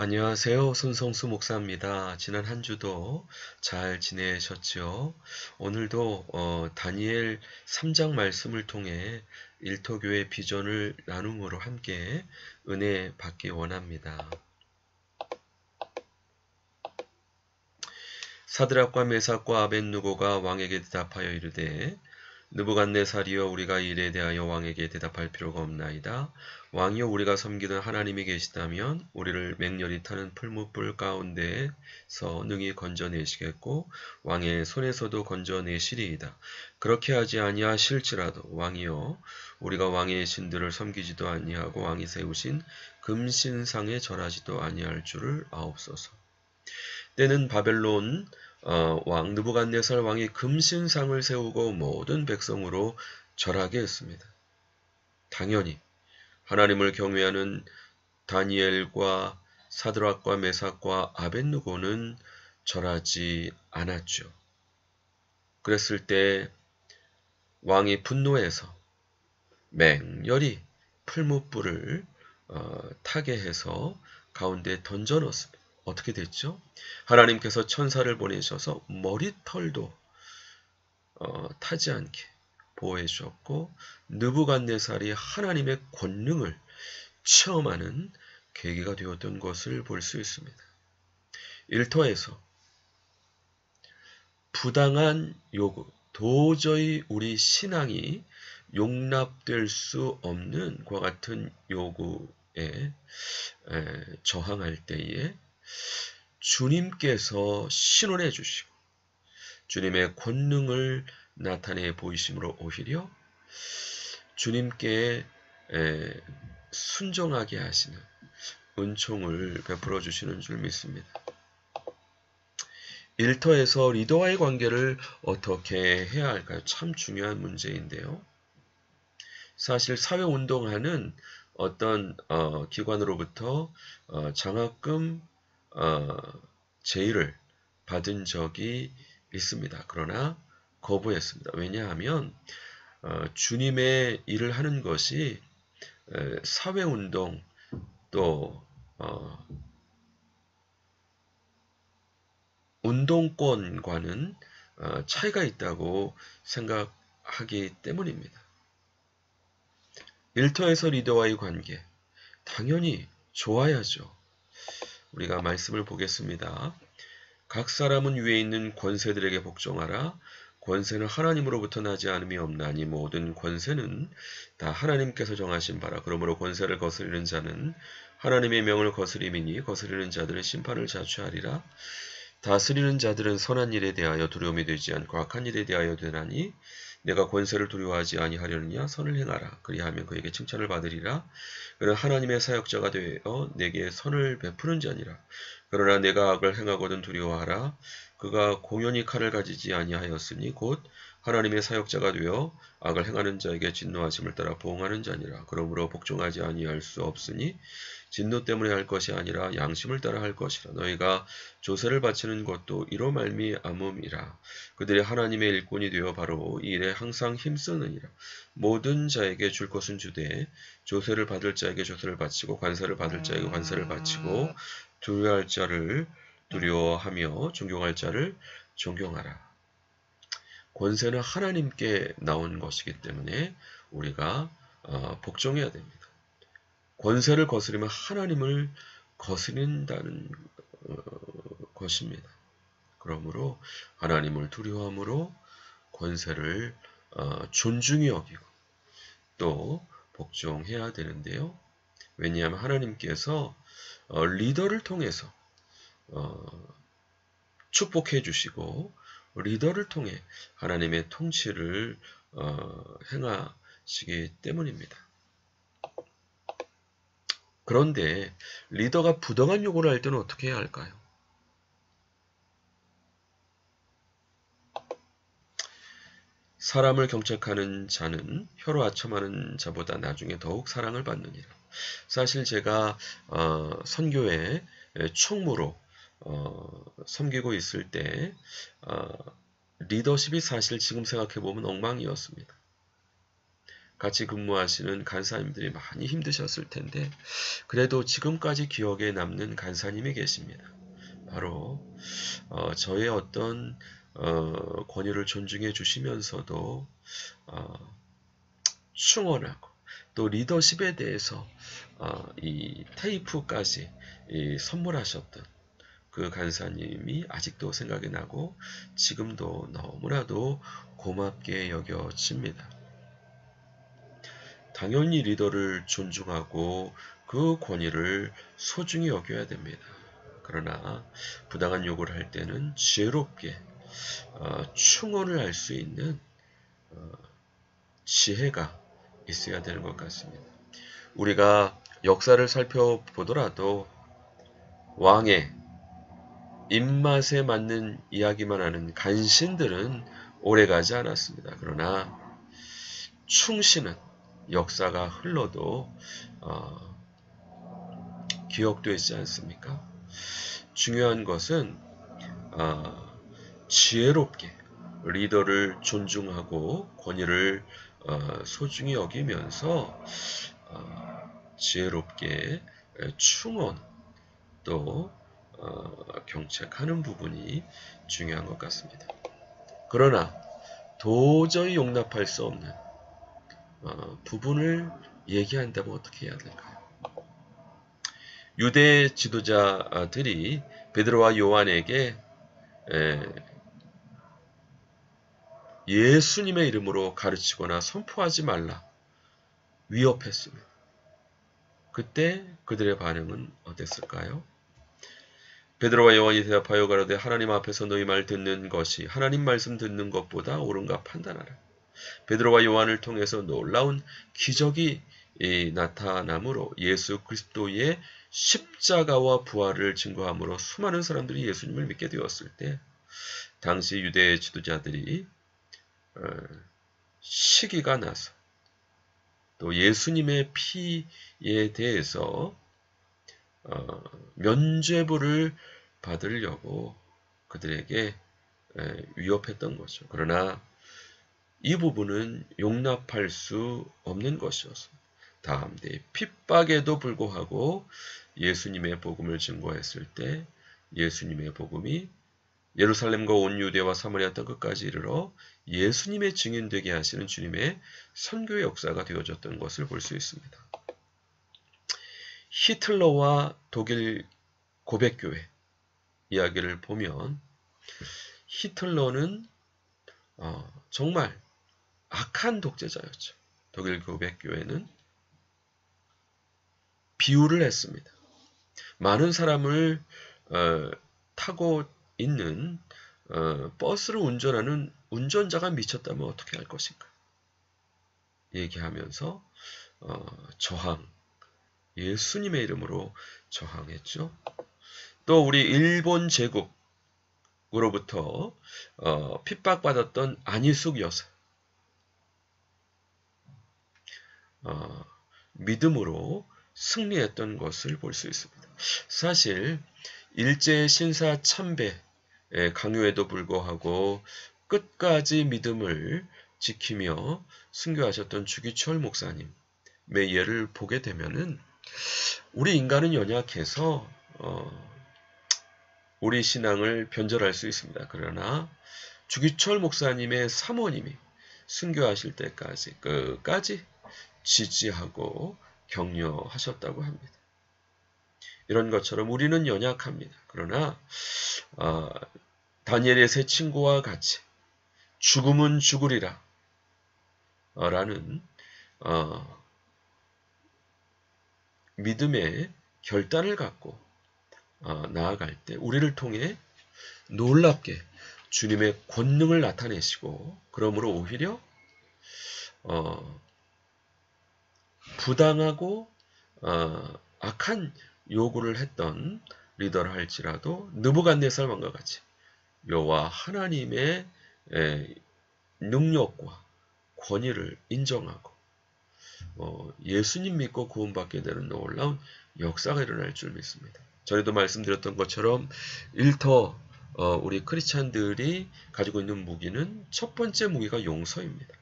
안녕하세요. 손성수 목사입니다. 지난 한 주도 잘 지내셨죠? 오늘도 다니엘 3장 말씀을 통해 일터교회 비전을 나눔으로 함께 은혜 받기 원합니다. 사드락과 메삭과 아벳누고가 왕에게 대답하여 이르되 느부갓네살이여 우리가 이 일에 대하여 왕에게 대답할 필요가 없나이다. 왕이여 우리가 섬기는 하나님이 계시다면 우리를 맹렬히 타는 풀무불 가운데서 능히 건져내시겠고 왕의 손에서도 건져내시리이다. 그렇게 하지 아니하실지라도 왕이여 우리가 왕의 신들을 섬기지도 아니하고 왕이 세우신 금신상에 절하지도 아니할 줄을 아옵소서. 때는 바벨론 왕 느부갓네살 왕이 금신상을 세우고 모든 백성으로 절하게 했습니다. 당연히 하나님을 경외하는 다니엘과 사드락과 메삭과 아벳누고는 절하지 않았죠. 그랬을 때 왕이 분노해서 맹렬히 풀무불을 타게 해서 가운데 던져 넣었습니다. 어떻게 됐죠? 하나님께서 천사를 보내셔서 머리털도 타지 않게 보호해 주었고 느부갓네살이 하나님의 권능을 체험하는 계기가 되었던 것을 볼 수 있습니다. 일터에서 부당한 요구, 도저히 우리 신앙이 용납될 수 없는 그와 같은 요구에 저항할 때에 주님께서 신원해 주시고 주님의 권능을 나타내 보이심으로 오히려 주님께 순종하게 하시는 은총을 베풀어 주시는 줄 믿습니다. 일터에서 리더와의 관계를 어떻게 해야 할까요? 참 중요한 문제인데요. 사실 사회운동하는 어떤 기관으로부터 장학금 제의를 받은 적이 있습니다. 그러나 거부했습니다. 왜냐하면 주님의 일을 하는 것이 사회운동 또 운동권과는 차이가 있다고 생각하기 때문입니다. 일터에서 리더와의 관계 당연히 좋아야죠. 우리가 말씀을 보겠습니다. 각 사람은 위에 있는 권세들에게 복종하라. 권세는 하나님으로부터 나지 않음이 없나니 모든 권세는 다 하나님께서 정하신 바라. 그러므로 권세를 거스리는 자는 하나님의 명을 거스림이니 거스리는 자들은 심판을 자취하리라. 다스리는 자들은 선한 일에 대하여 두려움이 되지 않고 악한 일에 대하여 되나니 내가 권세를 두려워하지 아니하려느냐. 선을 행하라. 그리하면 그에게 칭찬을 받으리라. 그는 하나님의 사역자가 되어 내게 선을 베푸는 자니라. 그러나 내가 악을 행하거든 두려워하라. 그가 공연히 칼을 가지지 아니하였으니 곧 하나님의 사역자가 되어 악을 행하는 자에게 진노하심을 따라 보응하는 자니라. 그러므로 복종하지 아니할 수 없으니 진노 때문에 할 것이 아니라 양심을 따라 할 것이라. 너희가 조세를 바치는 것도 이로 말미암음이라. 그들이 하나님의 일꾼이 되어 바로 이 일에 항상 힘쓰느니라. 모든 자에게 줄 것은 주되 조세를 받을 자에게 조세를 바치고 관세를 받을 자에게 관세를 바치고 두려워할 자를 두려워하며 존경할 자를 존경하라. 권세는 하나님께 나온 것이기 때문에 우리가 복종해야 됩니다. 권세를 거스르면 하나님을 거스른다는 것입니다. 그러므로 하나님을 두려워함으로 권세를 존중히 여기고 또 복종해야 되는데요. 왜냐하면 하나님께서 리더를 통해서 축복해 주시고 리더를 통해 하나님의 통치를 행하시기 때문입니다. 그런데 리더가 부당한 요구를 할 때는 어떻게 해야 할까요? 사람을 경책하는 자는 혀로 아첨하는 자보다 나중에 더욱 사랑을 받느니라. 사실 제가 선교회 총무로 섬기고 있을 때 리더십이 사실 지금 생각해보면 엉망이었습니다. 같이 근무하시는 간사님들이 많이 힘드셨을 텐데 그래도 지금까지 기억에 남는 간사님이 계십니다. 바로 저의 어떤 권유를 존중해 주시면서도 충원하고 또 리더십에 대해서 이 테이프까지 선물하셨던 그 간사님이 아직도 생각이 나고 지금도 너무나도 고맙게 여겨집니다. 당연히 리더를 존중하고 그 권위를 소중히 여겨야 됩니다. 그러나 부당한 요구를 할 때는 지혜롭게 충원을 할 수 있는 지혜가 있어야 되는 것 같습니다. 우리가 역사를 살펴보더라도 왕의 입맛에 맞는 이야기만 하는 간신들은 오래가지 않았습니다. 그러나 충신은 역사가 흘러도 기억되지 않습니까? 중요한 것은 지혜롭게 리더를 존중하고 권위를 소중히 여기면서 지혜롭게 충원 또 경책하는 부분이 중요한 것 같습니다. 그러나 도저히 용납할 수 없는 부분을 얘기한다면 어떻게 해야 될까요? 유대 지도자들이 베드로와 요한에게 예수님의 이름으로 가르치거나 선포하지 말라 위협했습니다. 그때 그들의 반응은 어땠을까요? 베드로와 요한이 대답하여 가로되 하나님 앞에서 너희 말 듣는 것이 하나님 말씀 듣는 것보다 옳은가 판단하라. 베드로와 요한을 통해서 놀라운 기적이 나타나므로 예수 그리스도의 십자가와 부활을 증거함으로 수많은 사람들이 예수님을 믿게 되었을 때 당시 유대 지도자들이 시기가 나서 또 예수님의 피에 대해서 면죄부를 받으려고 그들에게 위협했던 거죠. 그러나 이 부분은 용납할 수 없는 것이었습니다. 다음에 핍박에도 불구하고 예수님의 복음을 증거했을 때 예수님의 복음이 예루살렘과 온 유대와 사마리아 땅 끝까지 이르러 예수님의 증인되게 하시는 주님의 선교의 역사가 되어졌던 것을 볼 수 있습니다. 히틀러와 독일 고백교회 이야기를 보면 히틀러는 정말 악한 독재자였죠. 독일 고백교회는 비유를 했습니다. 많은 사람을 타고 있는 버스를 운전하는 운전자가 미쳤다면 어떻게 할 것인가 얘기하면서 저항, 예수님의 이름으로 저항했죠. 또 우리 일본 제국으로부터 핍박받았던 안희숙 여사 믿음으로 승리했던 것을 볼 수 있습니다. 사실 일제 신사 참배의 강요에도 불구하고 끝까지 믿음을 지키며 순교하셨던 주기철 목사님의 예를 보게 되면은 우리 인간은 연약해서 우리 신앙을 변절할 수 있습니다. 그러나 주기철 목사님의 사모님이 순교하실 때까지 끝까지 지지하고 격려하셨다고 합니다. 이런 것처럼 우리는 연약합니다. 그러나 다니엘의 세 친구와 같이 죽음은 죽으리라 라는 믿음의 결단을 갖고 나아갈 때 우리를 통해 놀랍게 주님의 권능을 나타내시고 그러므로 오히려 부당하고 악한 요구를 했던 리더를 할지라도 느부갓네살 왕과 같이 여호와 하나님의 능력과 권위를 인정하고 예수님 믿고 구원받게 되는 놀라운 역사가 일어날 줄 믿습니다. 전에도 말씀드렸던 것처럼 일터 우리 크리스찬들이 가지고 있는 무기는 첫 번째 무기가 용서입니다.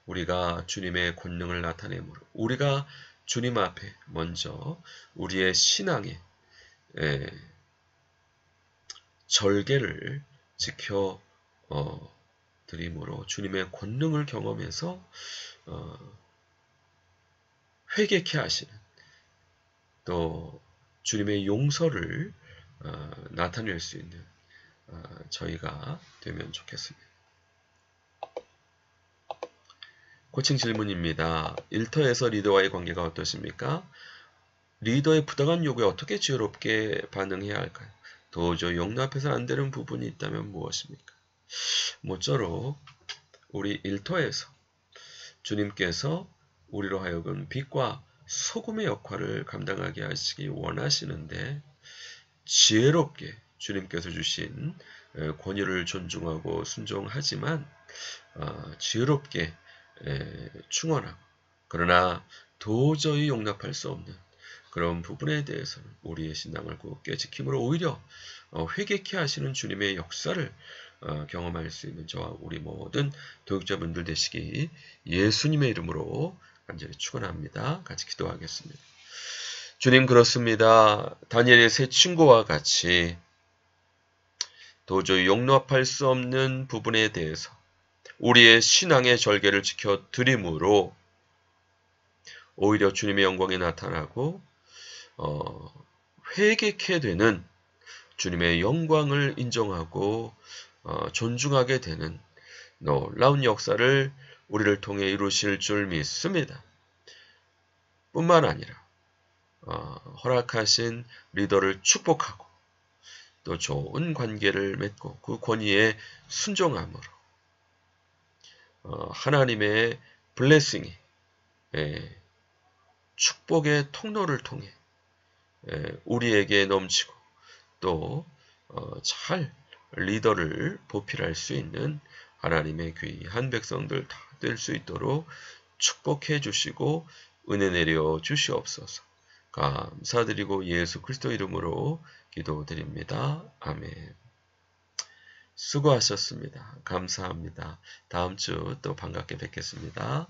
우리가 주님의 권능을 나타내므로 우리가 주님 앞에 먼저 우리의 신앙의 절개를 지켜 드림으로 주님의 권능을 경험해서 회개케 하시는 또 주님의 용서를 나타낼 수 있는 저희가 되면 좋겠습니다. 코칭 질문입니다. 일터에서 리더와의 관계가 어떠십니까? 리더의 부당한 요구에 어떻게 지혜롭게 반응해야 할까요? 도저히 용납해서 안 되는 부분이 있다면 무엇입니까? 모쪼록 우리 일터에서 주님께서 우리로 하여금 빛과 소금의 역할을 감당하게 하시기 원하시는데 지혜롭게 주님께서 주신 권위를 존중하고 순종하지만 지혜롭게 충원하고 그러나 도저히 용납할 수 없는 그런 부분에 대해서는 우리의 신앙을 굳게 지킴으로 오히려 회개케 하시는 주님의 역사를 경험할 수 있는 저와 우리 모든 교육자분들 되시기 예수님의 이름으로 간절히 축원합니다. 같이 기도하겠습니다. 주님 그렇습니다. 다니엘의 세 친구와 같이 도저히 용납할 수 없는 부분에 대해서 우리의 신앙의 절개를 지켜 드림으로 오히려 주님의 영광이 나타나고 회개케 되는 주님의 영광을 인정하고 존중하게 되는 놀라운 역사를 우리를 통해 이루실 줄 믿습니다. 뿐만 아니라 허락하신 리더를 축복하고 또 좋은 관계를 맺고 그 권위에 순종함으로 하나님의 블레싱이 축복의 통로를 통해 우리에게 넘치고 또 잘 리더를 보필할 수 있는 하나님의 귀한 백성들 다 될 수 있도록 축복해 주시고 은혜 내려 주시옵소서. 감사드리고 예수 그리스도 이름으로 기도드립니다. 아멘. 수고하셨습니다. 감사합니다. 다음 주 또 반갑게 뵙겠습니다.